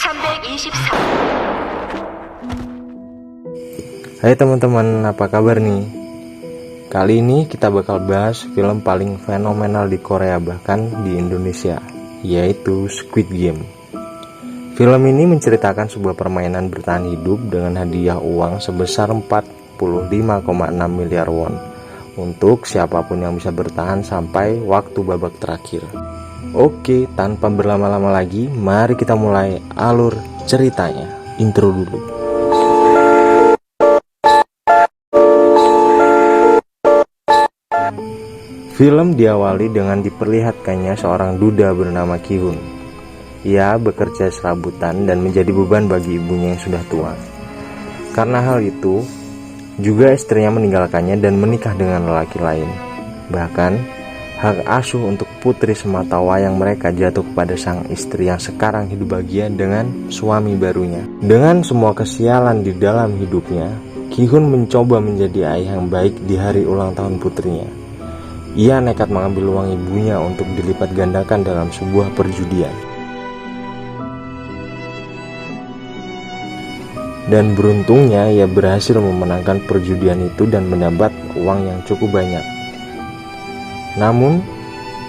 324. Hai teman-teman, apa kabar nih? Kali ini kita bakal bahas film paling fenomenal di Korea bahkan di Indonesia, yaitu Squid Game. Film ini menceritakan sebuah permainan bertahan hidup dengan hadiah uang sebesar 45,6 miliar won untuk siapapun yang bisa bertahan sampai waktu babak terakhir. Oke, tanpa berlama-lama lagi, mari kita mulai alur ceritanya. Intro dulu. Film diawali dengan diperlihatkannya seorang duda bernama Ki-hun. Ia bekerja serabutan dan menjadi beban bagi ibunya yang sudah tua. Karena hal itu, juga istrinya meninggalkannya dan menikah dengan lelaki lain. Bahkan, hak asuh untuk putri sematawayang mereka jatuh kepada sang istri yang sekarang hidup bahagia dengan suami barunya. Dengan semua kesialan di dalam hidupnya, Ki-hun mencoba menjadi ayah yang baik di hari ulang tahun putrinya. Ia nekat mengambil uang ibunya untuk dilipat gandakan dalam sebuah perjudian. Dan beruntungnya ia berhasil memenangkan perjudian itu dan mendapat uang yang cukup banyak. Namun,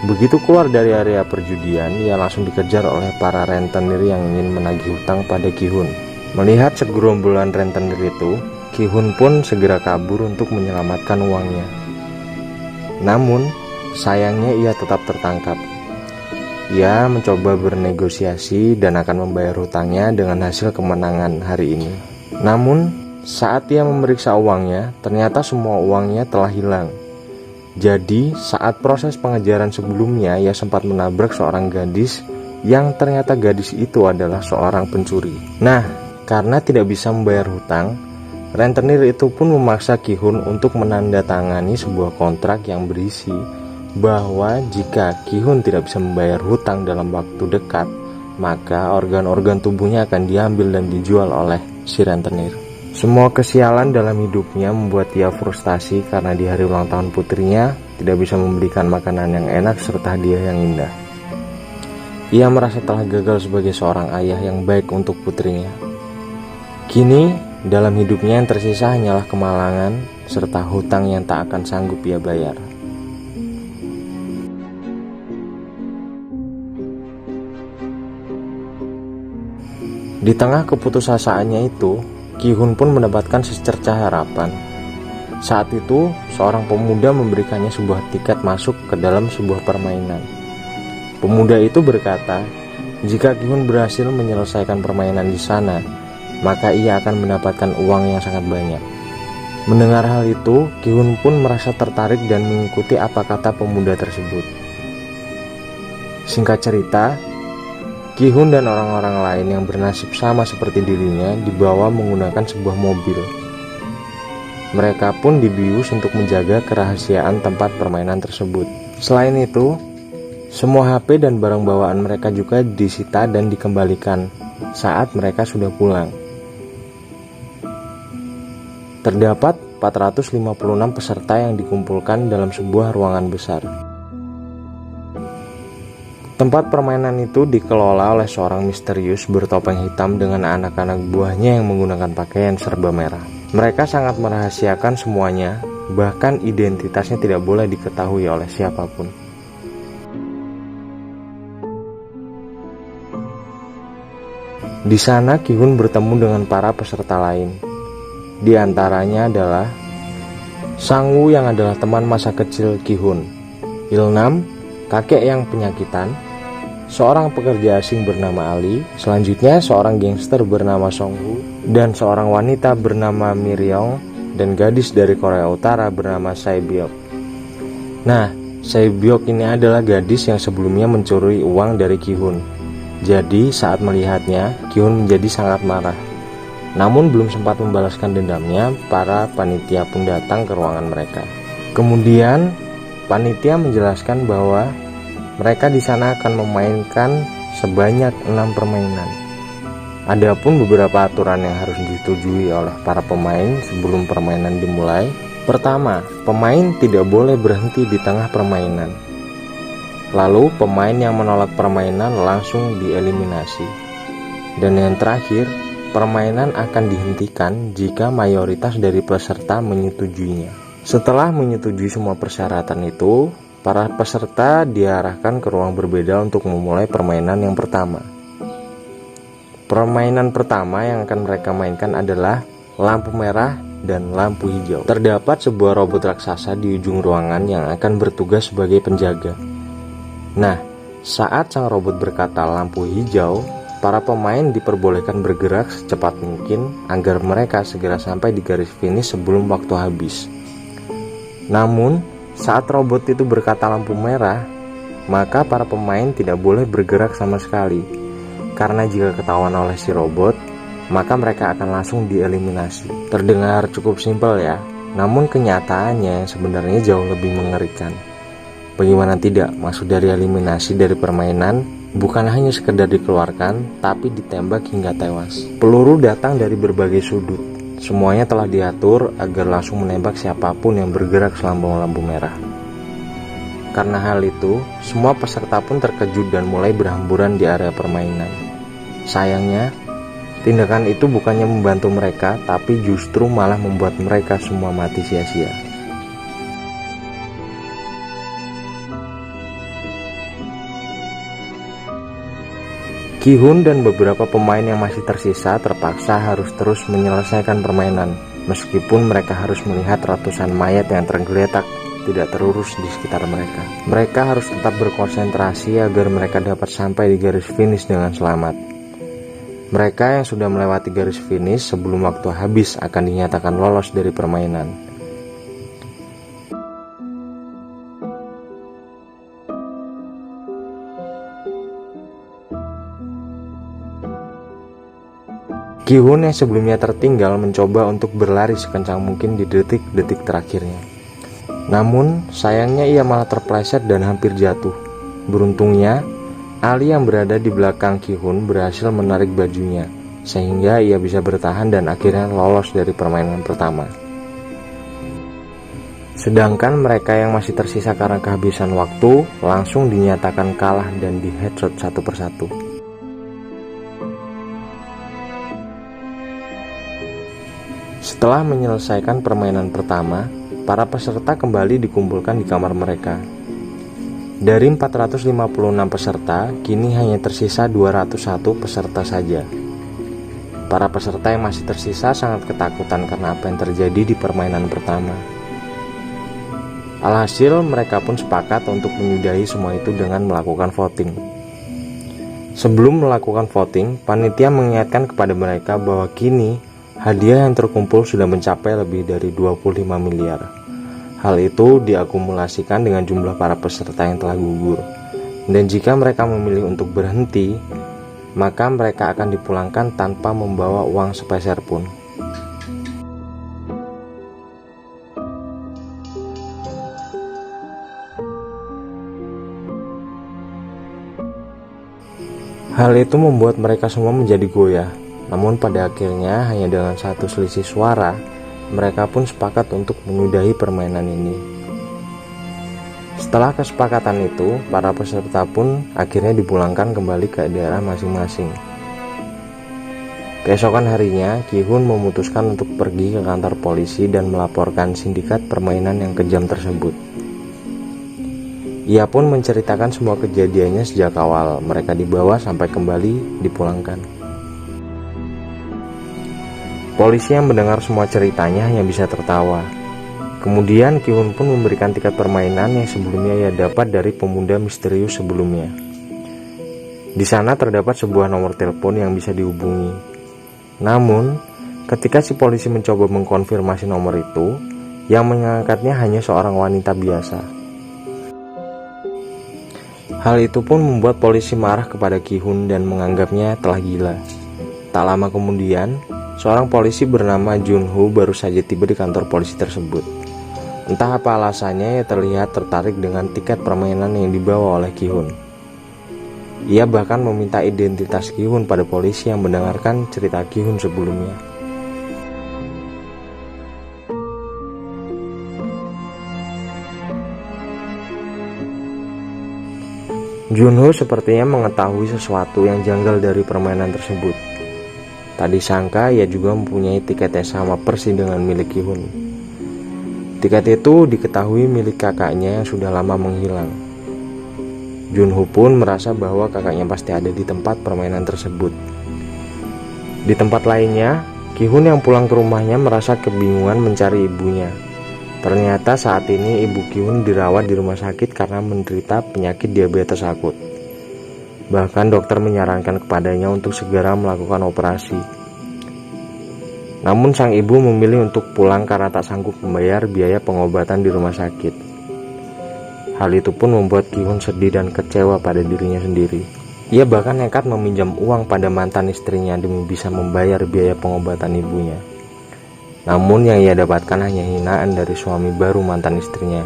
begitu keluar dari area perjudian, ia langsung dikejar oleh para rentenir yang ingin menagih hutang pada Ki-hun. Melihat segerombolan rentenir itu, Ki-hun pun segera kabur untuk menyelamatkan uangnya. Namun, sayangnya ia tetap tertangkap. Ia mencoba bernegosiasi dan akan membayar hutangnya dengan hasil kemenangan hari ini. Namun, saat ia memeriksa uangnya, ternyata semua uangnya telah hilang. Jadi, saat proses pengejaran sebelumnya, ia sempat menabrak seorang gadis yang ternyata gadis itu adalah seorang pencuri. Nah, karena tidak bisa membayar hutang, rentenir itu pun memaksa Ki-hun untuk menandatangani sebuah kontrak yang berisi bahwa jika Ki-hun tidak bisa membayar hutang dalam waktu dekat, maka organ-organ tubuhnya akan diambil dan dijual oleh si rentenir. Semua kesialan dalam hidupnya membuat ia frustasi karena di hari ulang tahun putrinya tidak bisa memberikan makanan yang enak serta hadiah yang indah. Ia merasa telah gagal sebagai seorang ayah yang baik untuk putrinya. Kini, dalam hidupnya yang tersisa hanyalah kemalangan serta hutang yang tak akan sanggup ia bayar. Di tengah keputusasaannya itu, Ki-hun pun mendapatkan secercah harapan. Saat itu, seorang pemuda memberikannya sebuah tiket masuk ke dalam sebuah permainan. Pemuda itu berkata, jika Ki-hun berhasil menyelesaikan permainan di sana, maka ia akan mendapatkan uang yang sangat banyak. Mendengar hal itu, Ki-hun pun merasa tertarik dan mengikuti apa kata pemuda tersebut. Singkat cerita, Ki-hun dan orang-orang lain yang bernasib sama seperti dirinya dibawa menggunakan sebuah mobil. Mereka pun dibius untuk menjaga kerahasiaan tempat permainan tersebut. Selain itu, semua HP dan barang bawaan mereka juga disita dan dikembalikan saat mereka sudah pulang. Terdapat 456 peserta yang dikumpulkan dalam sebuah ruangan besar. Tempat permainan itu dikelola oleh seorang misterius bertopeng hitam dengan anak-anak buahnya yang menggunakan pakaian serba merah. Mereka sangat merahasiakan semuanya, bahkan identitasnya tidak boleh diketahui oleh siapapun. Di sana Ki-hun bertemu dengan para peserta lain. Di antaranya adalah Sang-woo yang adalah teman masa kecil Ki-hun, Il-nam, kakek yang penyakitan, seorang pekerja asing bernama Ali, selanjutnya seorang gangster bernama Song-woo, dan seorang wanita bernama Miryong, dan gadis dari Korea Utara bernama Sae-byok. Nah, Sae-byok ini adalah gadis yang sebelumnya mencuri uang dari Ki-hun. Jadi saat melihatnya, Ki-hun menjadi sangat marah. Namun belum sempat membalaskan dendamnya, para panitia pun datang ke ruangan mereka. Kemudian panitia menjelaskan bahwa mereka di sana akan memainkan sebanyak 6 permainan. Adapun beberapa aturan yang harus disetujui oleh para pemain sebelum permainan dimulai. Pertama, pemain tidak boleh berhenti di tengah permainan. Lalu pemain yang menolak permainan langsung dieliminasi. Dan yang terakhir, permainan akan dihentikan jika mayoritas dari peserta menyetujuinya. Setelah menyetujui semua persyaratan itu, para peserta diarahkan ke ruang berbeda untuk memulai permainan yang pertama. Permainan pertama yang akan mereka mainkan adalah lampu merah dan lampu hijau. Terdapat sebuah robot raksasa di ujung ruangan yang akan bertugas sebagai penjaga. Nah, saat sang robot berkata lampu hijau, para pemain diperbolehkan bergerak secepat mungkin agar mereka segera sampai di garis finish sebelum waktu habis. Namun, saat robot itu berkata lampu merah, maka para pemain tidak boleh bergerak sama sekali. Karena jika ketahuan oleh si robot, maka mereka akan langsung dieliminasi. Terdengar cukup simpel ya, namun kenyataannya sebenarnya jauh lebih mengerikan. Bagaimana tidak, maksud dari eliminasi dari permainan bukan hanya sekedar dikeluarkan, tapi ditembak hingga tewas. Peluru datang dari berbagai sudut. Semuanya telah diatur agar langsung menembak siapapun yang bergerak selambung lampu merah. Karena hal itu, semua peserta pun terkejut dan mulai berhamburan di area permainan. Sayangnya, tindakan itu bukannya membantu mereka, tapi justru malah membuat mereka semua mati sia-sia. Ki-hun dan beberapa pemain yang masih tersisa terpaksa harus terus menyelesaikan permainan, meskipun mereka harus melihat ratusan mayat yang tergeletak tidak terurus di sekitar mereka. Mereka harus tetap berkonsentrasi agar mereka dapat sampai di garis finish dengan selamat. Mereka yang sudah melewati garis finish sebelum waktu habis akan dinyatakan lolos dari permainan. Ki-hun yang sebelumnya tertinggal mencoba untuk berlari sekencang mungkin di detik-detik terakhirnya. Namun, sayangnya ia malah terpleset dan hampir jatuh. Beruntungnya, Ali yang berada di belakang Ki-hun berhasil menarik bajunya, sehingga ia bisa bertahan dan akhirnya lolos dari permainan pertama. Sedangkan mereka yang masih tersisa karena kehabisan waktu langsung dinyatakan kalah dan di headshot satu persatu. Setelah menyelesaikan permainan pertama, para peserta kembali dikumpulkan di kamar mereka. Dari 456 peserta, kini hanya tersisa 201 peserta saja. Para peserta yang masih tersisa sangat ketakutan karena apa yang terjadi di permainan pertama. Alhasil, mereka pun sepakat untuk menyudahi semua itu dengan melakukan voting. Sebelum melakukan voting, panitia mengingatkan kepada mereka bahwa kini hadiah yang terkumpul sudah mencapai lebih dari 25 miliar. Hal itu diakumulasikan dengan jumlah para peserta yang telah gugur. Dan jika mereka memilih untuk berhenti, maka mereka akan dipulangkan tanpa membawa uang sepeser pun. Hal itu membuat mereka semua menjadi goyah. Namun pada akhirnya hanya dengan satu selisih suara, mereka pun sepakat untuk menyudahi permainan ini. Setelah kesepakatan itu, para peserta pun akhirnya dipulangkan kembali ke daerah masing-masing. Keesokan harinya, Ki-hun memutuskan untuk pergi ke kantor polisi dan melaporkan sindikat permainan yang kejam tersebut. Ia pun menceritakan semua kejadiannya sejak awal mereka dibawa sampai kembali dipulangkan. Polisi yang mendengar semua ceritanya hanya bisa tertawa. Kemudian Ki-hun pun memberikan tiket permainan yang sebelumnya ia dapat dari pemuda misterius sebelumnya. Di sana terdapat sebuah nomor telepon yang bisa dihubungi. Namun, ketika si polisi mencoba mengkonfirmasi nomor itu, yang mengangkatnya hanya seorang wanita biasa. Hal itu pun membuat polisi marah kepada Ki-hun dan menganggapnya telah gila. Tak lama kemudian, seorang polisi bernama Jun-ho baru saja tiba di kantor polisi tersebut. Entah apa alasannya, ia terlihat tertarik dengan tiket permainan yang dibawa oleh Ki-hun. Ia bahkan meminta identitas Ki-hun pada polisi yang mendengarkan cerita Ki-hun sebelumnya. Junho sepertinya mengetahui sesuatu yang janggal dari permainan tersebut. Tak disangka ia juga mempunyai tiket yang sama persis dengan milik Ki-hun. Tiket itu diketahui milik kakaknya yang sudah lama menghilang. Junho pun merasa bahwa kakaknya pasti ada di tempat permainan tersebut. Di tempat lainnya, Ki-hun yang pulang ke rumahnya merasa kebingungan mencari ibunya. Ternyata saat ini ibu Ki-hun dirawat di rumah sakit karena menderita penyakit diabetes akut. Bahkan dokter menyarankan kepadanya untuk segera melakukan operasi. Namun sang ibu memilih untuk pulang karena tak sanggup membayar biaya pengobatan di rumah sakit. Hal itu pun membuat Ki-hun sedih dan kecewa pada dirinya sendiri. Ia bahkan nekat meminjam uang pada mantan istrinya demi bisa membayar biaya pengobatan ibunya. Namun yang ia dapatkan hanya hinaan dari suami baru mantan istrinya,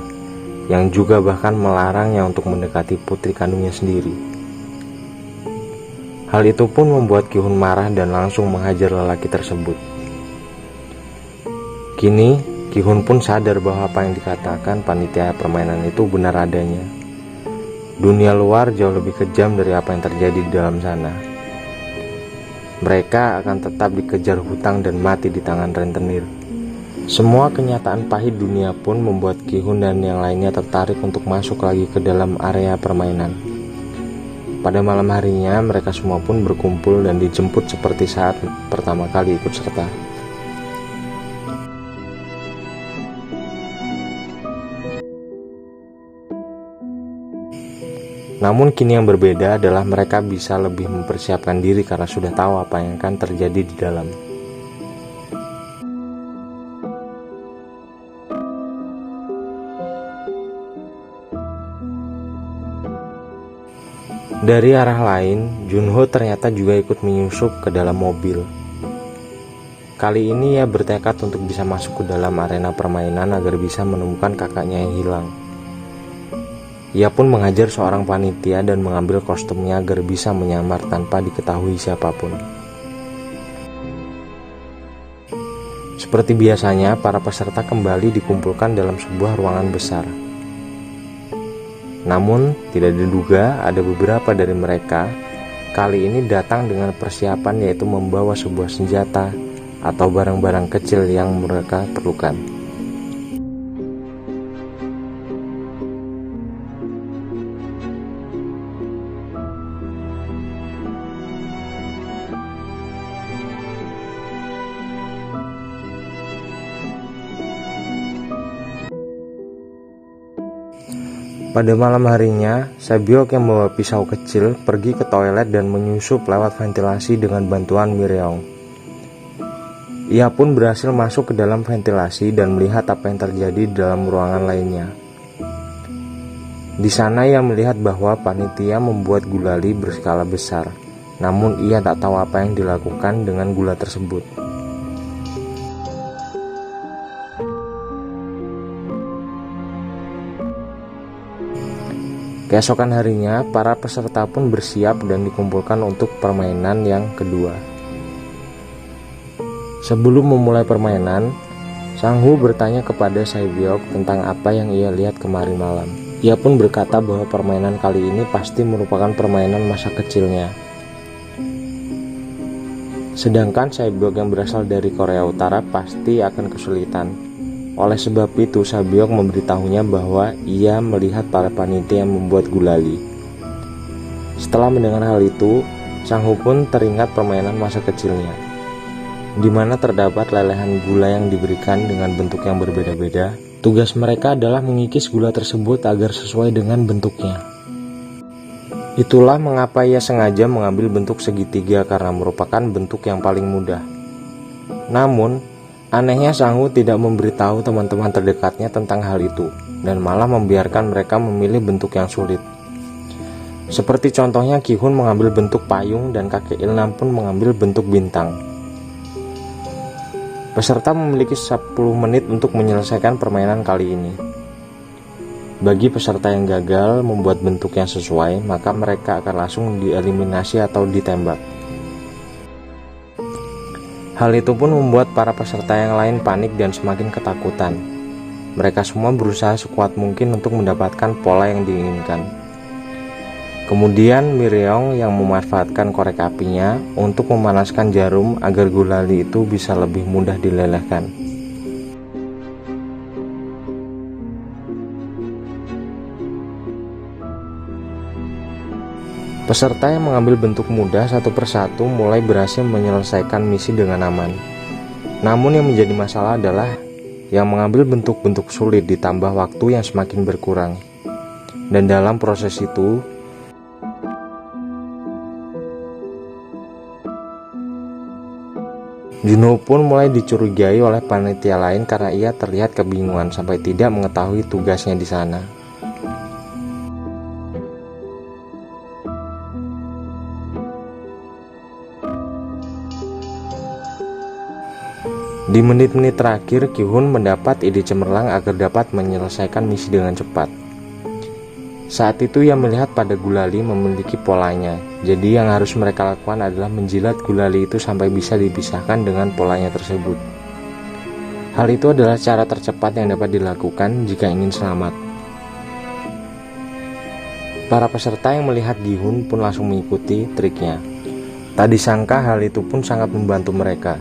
yang juga bahkan melarangnya untuk mendekati putri kandungnya sendiri. Hal itu pun membuat Ki-hun marah dan langsung menghajar lelaki tersebut. Kini, Ki-hun pun sadar bahwa apa yang dikatakan panitia permainan itu benar adanya. Dunia luar jauh lebih kejam dari apa yang terjadi di dalam sana. Mereka akan tetap dikejar hutang dan mati di tangan rentenir. Semua kenyataan pahit dunia pun membuat Ki-hun dan yang lainnya tertarik untuk masuk lagi ke dalam area permainan. Pada malam harinya, mereka semua pun berkumpul dan dijemput seperti saat pertama kali ikut serta. Namun kini yang berbeda adalah mereka bisa lebih mempersiapkan diri karena sudah tahu apa yang akan terjadi di dalam. Dari arah lain, Junho ternyata juga ikut menyusup ke dalam mobil. Kali ini ia bertekad untuk bisa masuk ke dalam arena permainan agar bisa menemukan kakaknya yang hilang. Ia pun menghajar seorang panitia dan mengambil kostumnya agar bisa menyamar tanpa diketahui siapapun. Seperti biasanya, para peserta kembali dikumpulkan dalam sebuah ruangan besar. Namun, tidak diduga ada beberapa dari mereka kali ini datang dengan persiapan, yaitu membawa sebuah senjata atau barang-barang kecil yang mereka perlukan. Pada malam harinya, Sabyok yang membawa pisau kecil pergi ke toilet dan menyusup lewat ventilasi dengan bantuan Mireong. Ia pun berhasil masuk ke dalam ventilasi dan melihat apa yang terjadi di dalam ruangan lainnya. Di sana ia melihat bahwa panitia membuat gulali berskala besar, namun ia tak tahu apa yang dilakukan dengan gula tersebut. Keesokan harinya, para peserta pun bersiap dan dikumpulkan untuk permainan yang kedua. Sebelum memulai permainan, Sang-Hu bertanya kepada Sae-byok tentang apa yang ia lihat kemarin malam. Ia pun berkata bahwa permainan kali ini pasti merupakan permainan masa kecilnya. Sedangkan Sae-byok yang berasal dari Korea Utara pasti akan kesulitan. Oleh sebab itu, Sae-byok memberitahunya bahwa ia melihat para panitia yang membuat gulali. Setelah mendengar hal itu, Sang-Hu pun teringat permainan masa kecilnya, di mana terdapat lelehan gula yang diberikan dengan bentuk yang berbeda-beda. Tugas mereka adalah mengikis gula tersebut agar sesuai dengan bentuknya. Itulah mengapa ia sengaja mengambil bentuk segitiga karena merupakan bentuk yang paling mudah. Namun, anehnya Sang-Hu tidak memberitahu teman-teman terdekatnya tentang hal itu, dan malah membiarkan mereka memilih bentuk yang sulit. Seperti contohnya Ki-hun mengambil bentuk payung dan kakek Il-nam pun mengambil bentuk bintang. Peserta memiliki 10 menit untuk menyelesaikan permainan kali ini. Bagi peserta yang gagal membuat bentuk yang sesuai, maka mereka akan langsung dieliminasi atau ditembak. Hal itu pun membuat para peserta yang lain panik dan semakin ketakutan. Mereka semua berusaha sekuat mungkin untuk mendapatkan pola yang diinginkan. Kemudian Miryong yang memanfaatkan korek apinya untuk memanaskan jarum agar gulali itu bisa lebih mudah dilelehkan. Peserta yang mengambil bentuk mudah satu persatu mulai berhasil menyelesaikan misi dengan aman. Namun yang menjadi masalah adalah yang mengambil bentuk-bentuk sulit ditambah waktu yang semakin berkurang. Dan dalam proses itu, Junho pun mulai dicurigai oleh panitia lain karena ia terlihat kebingungan sampai tidak mengetahui tugasnya di sana. Di menit-menit terakhir, Ki-hun mendapat ide cemerlang agar dapat menyelesaikan misi dengan cepat. Saat itu ia melihat pada gulali memiliki polanya, jadi yang harus mereka lakukan adalah menjilat gulali itu sampai bisa dipisahkan dengan polanya tersebut. Hal itu adalah cara tercepat yang dapat dilakukan jika ingin selamat. Para peserta yang melihat Gi-hun pun langsung mengikuti triknya. Tak disangka hal itu pun sangat membantu mereka.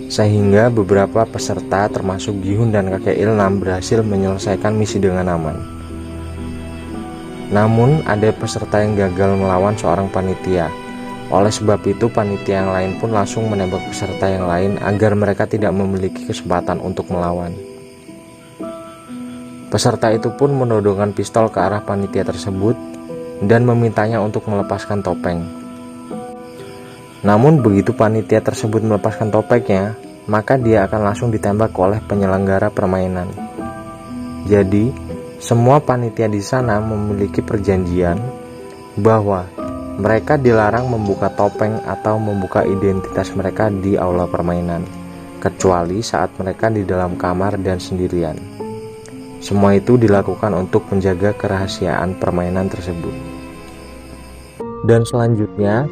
Sehingga beberapa peserta termasuk Gi-hun dan kakek Ilnam berhasil menyelesaikan misi dengan aman. Namun ada peserta yang gagal melawan seorang panitia. Oleh sebab itu panitia yang lain pun langsung menembak peserta yang lain agar mereka tidak memiliki kesempatan untuk melawan. Peserta itu pun menodongkan pistol ke arah panitia tersebut dan memintanya untuk melepaskan topeng. Namun begitu panitia tersebut melepaskan topengnya, maka dia akan langsung ditembak oleh penyelenggara permainan. Jadi, semua panitia di sana memiliki perjanjian bahwa mereka dilarang membuka topeng atau membuka identitas mereka di aula permainan, kecuali saat mereka di dalam kamar dan sendirian. Semua itu dilakukan untuk menjaga kerahasiaan permainan tersebut. Dan selanjutnya,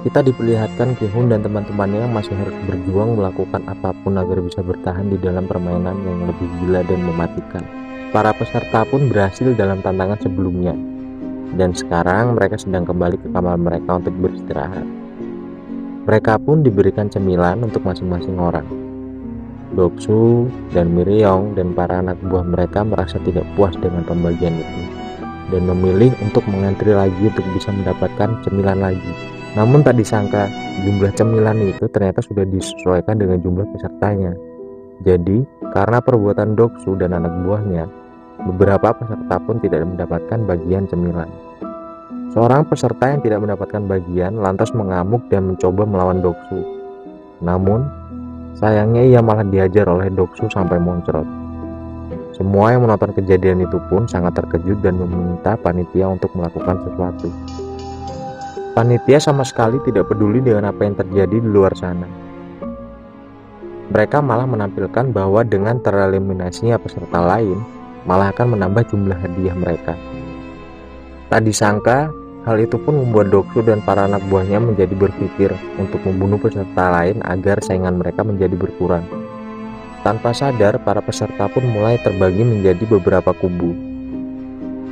kita diperlihatkan Ki-hun dan teman-temannya yang masih harus berjuang melakukan apapun agar bisa bertahan di dalam permainan yang lebih gila dan mematikan. Para peserta pun berhasil dalam tantangan sebelumnya, dan sekarang mereka sedang kembali ke kamar mereka untuk beristirahat. Mereka pun diberikan cemilan untuk masing-masing orang. Doksu dan Miryong dan para anak buah mereka merasa tidak puas dengan pembagian itu, dan memilih untuk mengantri lagi untuk bisa mendapatkan cemilan lagi. Namun tak disangka, jumlah cemilan itu ternyata sudah disesuaikan dengan jumlah pesertanya. Jadi, karena perbuatan Doksu dan anak buahnya, beberapa peserta pun tidak mendapatkan bagian cemilan. Seorang peserta yang tidak mendapatkan bagian lantas mengamuk dan mencoba melawan Doksu. Namun, sayangnya ia malah dihajar oleh Doksu sampai muncrat. Semua yang menonton kejadian itu pun sangat terkejut dan meminta panitia untuk melakukan sesuatu. Panitia sama sekali tidak peduli dengan apa yang terjadi di luar sana. Mereka malah menampilkan bahwa dengan tereliminasinya peserta lain, malah akan menambah jumlah hadiah mereka. Tak disangka, hal itu pun membuat Doksu dan para anak buahnya menjadi berpikir untuk membunuh peserta lain agar saingan mereka menjadi berkurang. Tanpa sadar, para peserta pun mulai terbagi menjadi beberapa kubu.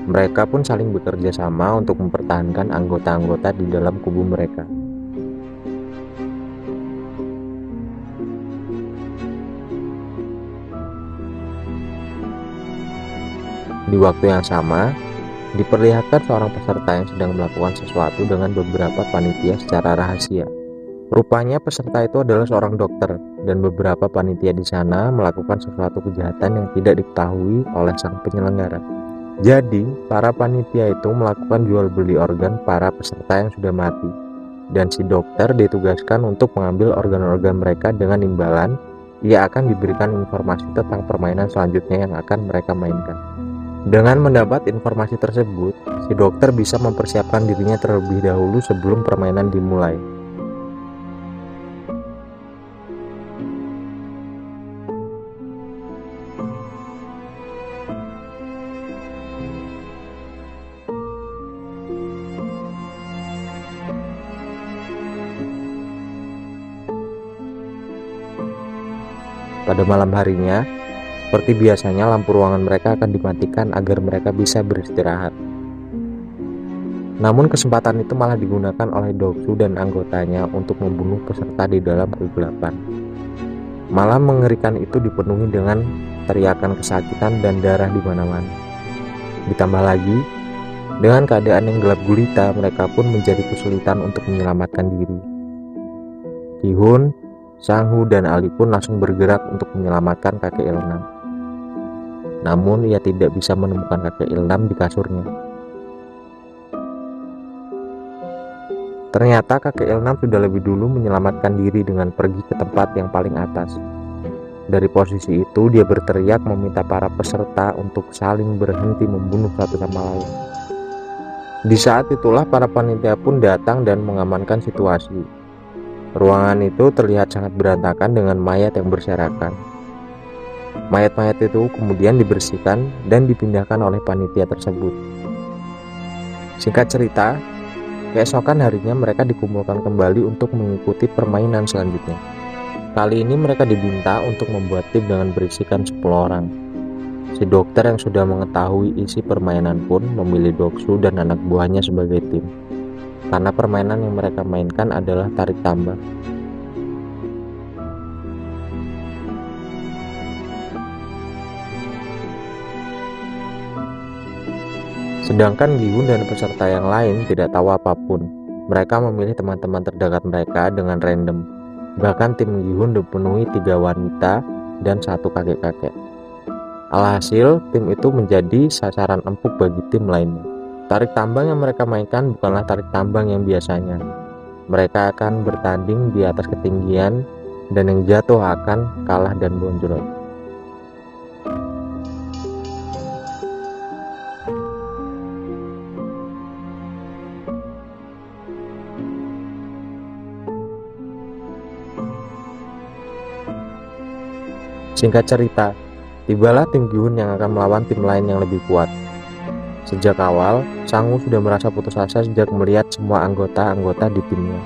Mereka pun saling bekerja sama untuk mempertahankan anggota-anggota di dalam kubu mereka. Di waktu yang sama, diperlihatkan seorang peserta yang sedang melakukan sesuatu dengan beberapa panitia secara rahasia. Rupanya peserta itu adalah seorang dokter, dan beberapa panitia di sana melakukan sesuatu kejahatan yang tidak diketahui oleh sang penyelenggara. Jadi, para panitia itu melakukan jual beli organ para peserta yang sudah mati, dan si dokter ditugaskan untuk mengambil organ-organ mereka dengan imbalan ia akan diberikan informasi tentang permainan selanjutnya yang akan mereka mainkan. Dengan mendapat informasi tersebut, si dokter bisa mempersiapkan dirinya terlebih dahulu sebelum permainan dimulai. Pada malam harinya, seperti biasanya lampu ruangan mereka akan dimatikan agar mereka bisa beristirahat. Namun kesempatan itu malah digunakan oleh Doksu dan anggotanya untuk membunuh peserta di dalam kegelapan. Malah mengerikan itu dipenuhi dengan teriakan kesakitan dan darah di mana-mana. Ditambah lagi, dengan keadaan yang gelap gulita, mereka pun menjadi kesulitan untuk menyelamatkan diri. Ki-hun, Sang-hu, dan Ali pun langsung bergerak untuk menyelamatkan kakek Il-nam. Namun ia tidak bisa menemukan kakek Il-nam di kasurnya. Ternyata kakek Il-nam sudah lebih dulu menyelamatkan diri dengan pergi ke tempat yang paling atas. Dari posisi itu dia berteriak meminta para peserta untuk saling berhenti membunuh satu sama lain. Di saat itulah para panitia pun datang dan mengamankan situasi. Ruangan itu terlihat sangat berantakan dengan mayat yang berserakan. Mayat-mayat itu kemudian dibersihkan dan dipindahkan oleh panitia tersebut. Singkat cerita, keesokan harinya mereka dikumpulkan kembali untuk mengikuti permainan selanjutnya. Kali ini mereka diminta untuk membuat tim dengan berisikan 10 orang. Si dokter yang sudah mengetahui isi permainan pun memilih Doksu dan anak buahnya sebagai tim. Karena permainan yang mereka mainkan adalah tarik tambang. Sedangkan Gi-hun dan peserta yang lain tidak tahu apapun. Mereka memilih teman-teman terdekat mereka dengan random. Bahkan tim Gi-hun dipenuhi 3 wanita dan 1 kakek-kakek. Alhasil, tim itu menjadi sasaran empuk bagi tim lainnya. Tarik tambang yang mereka mainkan bukanlah tarik tambang yang biasanya. Mereka akan bertanding di atas ketinggian dan yang jatuh akan kalah dan bonjol. Singkat cerita, tibalah tim Gi-hun yang akan melawan tim lain yang lebih kuat. Sejak awal, Sang-hu sudah merasa putus asa sejak melihat semua anggota-anggota di timnya.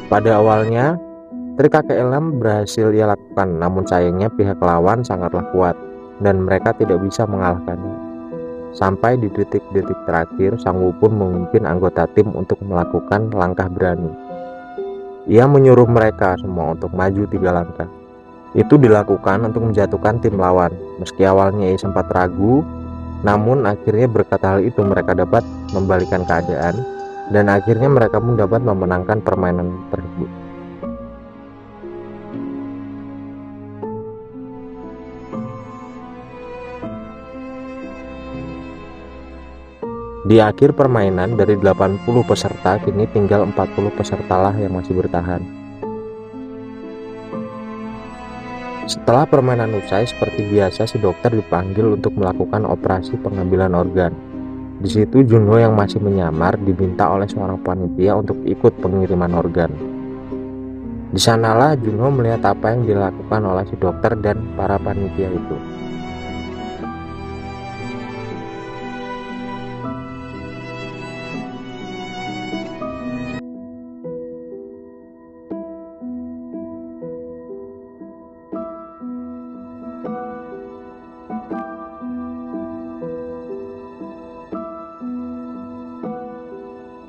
Pada awalnya, trik kakek Il-nam berhasil ia lakukan, namun sayangnya pihak lawan sangatlah kuat dan mereka tidak bisa mengalahkannya. Sampai di detik-detik terakhir, Sang-hu pun memimpin anggota tim untuk melakukan langkah berani. Ia menyuruh mereka semua untuk maju 3 langkah. Itu dilakukan untuk menjatuhkan tim lawan. Meski awalnya ia sempat ragu, namun akhirnya berkat hal itu mereka dapat membalikan keadaan dan akhirnya mereka pun dapat memenangkan permainan tersebut. Di akhir permainan, dari 80 peserta kini tinggal 40 pesertalah yang masih bertahan. Setelah permainan usai, seperti biasa si dokter dipanggil untuk melakukan operasi pengambilan organ. Di situ Junho yang masih menyamar diminta oleh seorang panitia untuk ikut pengiriman organ. Di sanalah Junho melihat apa yang dilakukan oleh si dokter dan para panitia itu.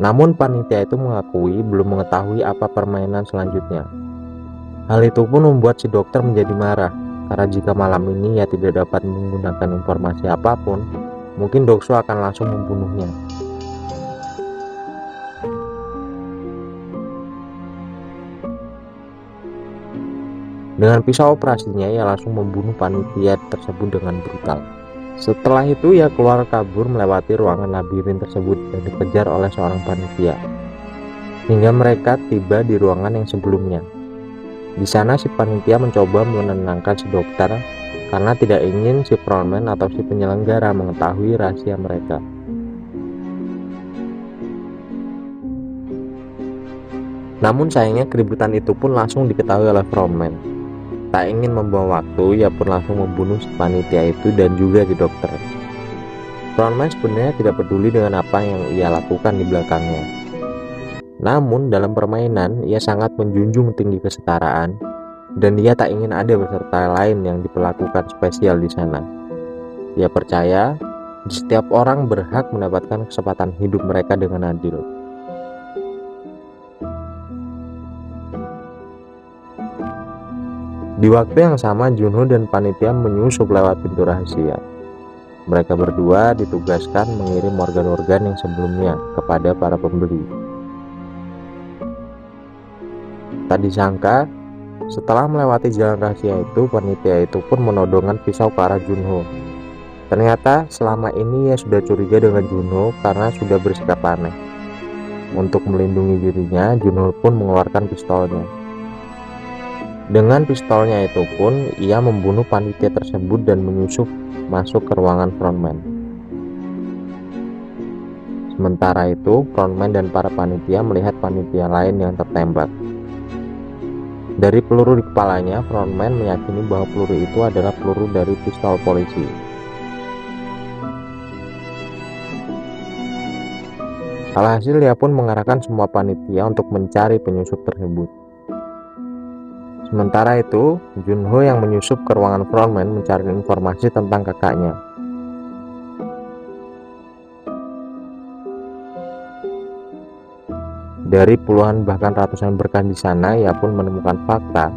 Namun panitia itu mengakui belum mengetahui apa permainan selanjutnya. Hal itu pun membuat si dokter menjadi marah, karena jika malam ini ia tidak dapat menggunakan informasi apapun, mungkin Doksu akan langsung membunuhnya. Dengan pisau operasinya, ia langsung membunuh panitia tersebut dengan brutal. Setelah itu ia keluar kabur melewati ruangan labirin tersebut dan dikejar oleh seorang panitia. Hingga mereka tiba di ruangan yang sebelumnya. Di sana si panitia mencoba menenangkan si dokter karena tidak ingin si frontman atau si penyelenggara mengetahui rahasia mereka. Namun sayangnya keributan itu pun langsung diketahui oleh frontman. Tak ingin membuang waktu, ia pun langsung membunuh si panitia itu dan juga si dokter. Frontman sebenarnya tidak peduli dengan apa yang ia lakukan di belakangnya. Namun dalam permainan, ia sangat menjunjung tinggi kesetaraan dan ia tak ingin ada peserta lain yang diperlakukan spesial di sana. Ia percaya setiap orang berhak mendapatkan kesempatan hidup mereka dengan adil. Di waktu yang sama, Junho dan panitia menyusup lewat pintu rahasia. Mereka berdua ditugaskan mengirim organ-organ yang sebelumnya kepada para pembeli. Tak disangka, setelah melewati jalan rahasia itu, panitia itu pun menodongkan pisau ke arah Junho. Ternyata selama ini ia sudah curiga dengan Junho karena sudah bersikap aneh. Untuk melindungi dirinya, Junho pun mengeluarkan pistolnya. Dengan pistolnya itu pun, ia membunuh panitia tersebut dan menyusup masuk ke ruangan frontman. Sementara itu, frontman dan para panitia melihat panitia lain yang tertembak. Dari peluru di kepalanya, frontman meyakini bahwa peluru itu adalah peluru dari pistol polisi. Alhasil, ia pun mengarahkan semua panitia untuk mencari penyusup tersebut. Sementara itu, Junho yang menyusup ke ruangan frontman mencari informasi tentang kakaknya. Dari puluhan bahkan ratusan berkas di sana, ia pun menemukan fakta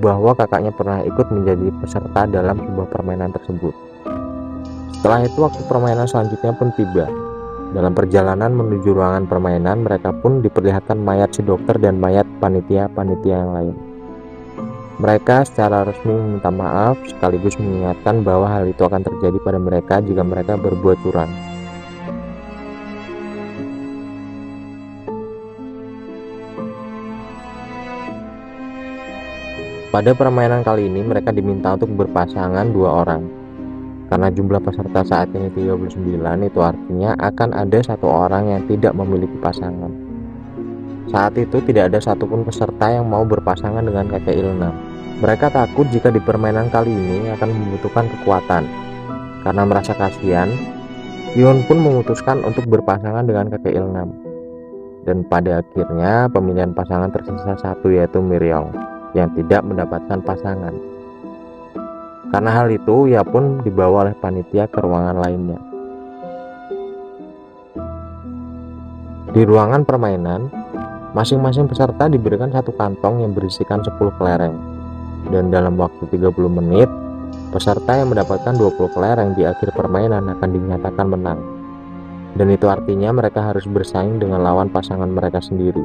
bahwa kakaknya pernah ikut menjadi peserta dalam sebuah permainan tersebut. Setelah itu, waktu permainan selanjutnya pun tiba. Dalam perjalanan menuju ruangan permainan, mereka pun diperlihatkan mayat si dokter dan mayat panitia-panitia yang lain. Mereka secara resmi meminta maaf sekaligus mengingatkan bahwa hal itu akan terjadi pada mereka jika mereka berbuat curang. Pada permainan kali ini mereka diminta untuk berpasangan 2 orang. Karena jumlah peserta saat ini 39, itu artinya akan ada 1 orang yang tidak memiliki pasangan. Saat itu tidak ada satupun peserta yang mau berpasangan dengan kakek Ilnam. Mereka takut jika di permainan kali ini akan membutuhkan kekuatan. Karena merasa kasihan, Hyun pun memutuskan untuk berpasangan dengan kakek Ilnam. Dan pada akhirnya pemilihan pasangan tersisa 1, yaitu Miryong, yang tidak mendapatkan pasangan. Karena hal itu, ia pun dibawa oleh panitia ke ruangan lainnya. Di ruangan permainan, masing-masing peserta diberikan 1 kantong yang berisikan 10 kelereng. Dan dalam waktu 30 menit, peserta yang mendapatkan 20 kelereng di akhir permainan akan dinyatakan menang. Dan itu artinya mereka harus bersaing dengan lawan pasangan mereka sendiri.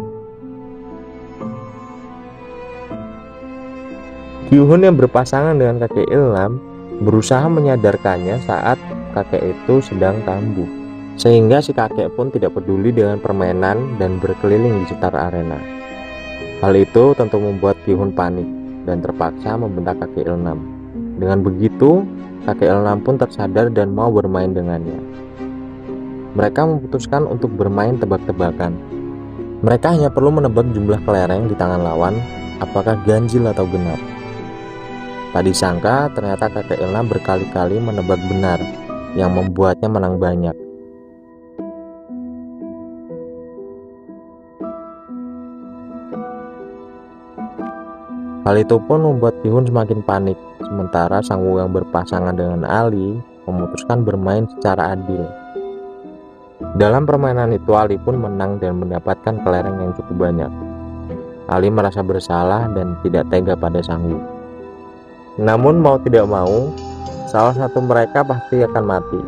Kyuhun yang berpasangan dengan kakek Ilnam berusaha menyadarkannya saat kakek itu sedang kambuh, sehingga si kakek pun tidak peduli dengan permainan dan berkeliling di sekitar arena. Hal itu tentu membuat Kyuhun panik dan terpaksa membentak kakek Ilnam. Dengan begitu, kakek Ilnam pun tersadar dan mau bermain dengannya. Mereka memutuskan untuk bermain tebak-tebakan. Mereka hanya perlu menebak jumlah kelereng di tangan lawan, apakah ganjil atau genap. Tak disangka, ternyata kakek Ilnam berkali-kali menebak benar, yang membuatnya menang banyak. Hal itu pun membuat Kyuhun semakin panik, sementara Sang-woo yang berpasangan dengan Ali memutuskan bermain secara adil. Dalam permainan itu, Ali pun menang dan mendapatkan kelereng yang cukup banyak. Ali merasa bersalah dan tidak tega pada Sang-woo. Namun mau tidak mau, salah satu mereka pasti akan mati.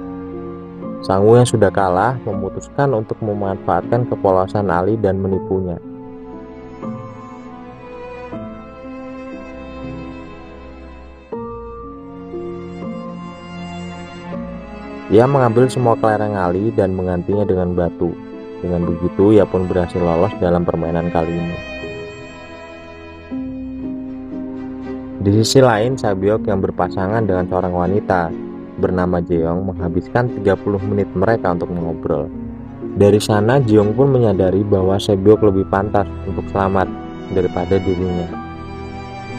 Sang-woo yang sudah kalah memutuskan untuk memanfaatkan kepolosan Ali dan menipunya. Ia mengambil semua kelereng Ali dan menggantinya dengan batu. Dengan begitu, ia pun berhasil lolos dalam permainan kali ini. Di sisi lain, Sabyok yang berpasangan dengan seorang wanita bernama Jeong menghabiskan 30 menit mereka untuk mengobrol. Dari sana, Jeong pun menyadari bahwa Sabyok lebih pantas untuk selamat daripada dirinya.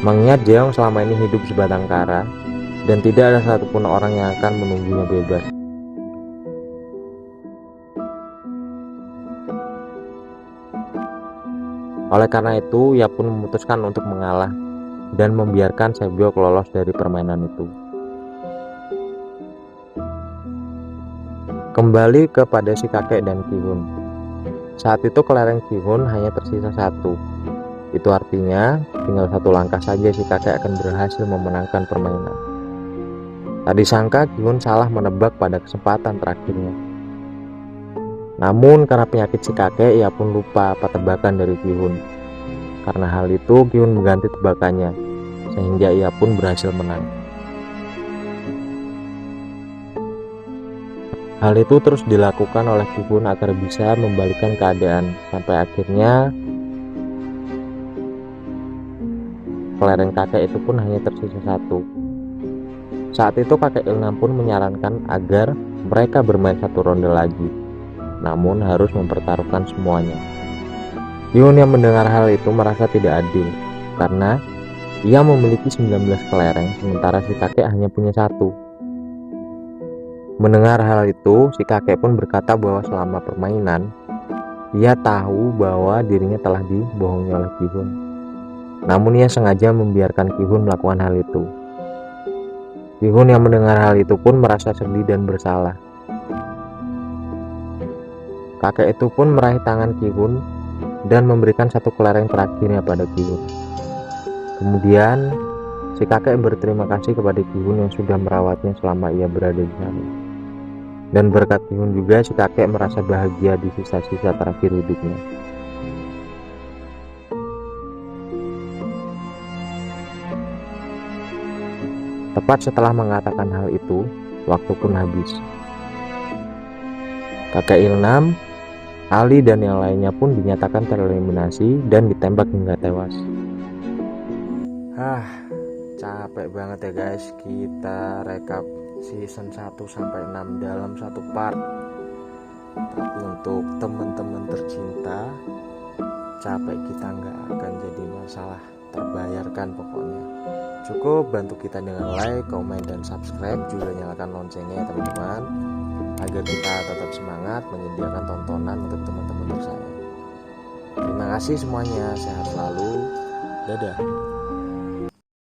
Mengingat Jeong selama ini hidup sebatang kara dan tidak ada satupun orang yang akan menunggunya bebas. Oleh karena itu, ia pun memutuskan untuk mengalah dan membiarkan Sebyok lolos dari permainan itu. Kembali kepada si kakek dan Ki-hun. Saat itu kelereng Ki-hun hanya tersisa satu. Itu artinya tinggal satu langkah saja si kakek akan berhasil memenangkan permainan. Tak disangka Ki-hun salah menebak pada kesempatan terakhirnya. Namun karena penyakit si kakek, ia pun lupa apa tebakan dari Ki-hun. Karena hal itu, Ki-hun mengganti tebakannya, sehingga ia pun berhasil menang. Hal itu terus dilakukan oleh Ki-hun agar bisa membalikkan keadaan, sampai akhirnya kelereng kakek itu pun hanya tersisa satu. Saat itu kakek Il-nam pun menyarankan agar mereka bermain satu ronde lagi, namun harus mempertaruhkan semuanya. Ki-hun yang mendengar hal itu merasa tidak adil, karena ia memiliki 19 kelereng sementara si kakek hanya punya satu. Mendengar hal itu, si kakek pun berkata bahwa selama permainan ia tahu bahwa dirinya telah dibohongi oleh Ki-hun. Namun ia sengaja membiarkan Ki-hun melakukan hal itu. Ki-hun yang mendengar hal itu pun merasa sedih dan bersalah. Kakek itu pun meraih tangan Ki-hun dan memberikan satu kelereng terakhirnya pada Ki-hun. Kemudian si kakek berterima kasih kepada Ki-hun yang sudah merawatnya selama ia berada di sana. Dan berkat Ki-hun juga si kakek merasa bahagia di sisa-sisa terakhir hidupnya. Tepat setelah mengatakan hal itu, waktu pun habis. Kakek Il-nam, Ali dan yang lainnya pun dinyatakan tereliminasi dan ditembak hingga tewas. Capek banget ya guys, kita rekap season 1 sampai 6 dalam satu part. Tapi untuk teman-teman tercinta, capek kita nggak akan jadi masalah, terbayarkan pokoknya. Cukup bantu kita dengan like, komen, dan subscribe, juga nyalakan loncengnya ya teman-teman, agar kita tetap semangat menyediakan tontonan untuk teman-teman tersayang. Terima kasih semuanya, sehat selalu, dadah.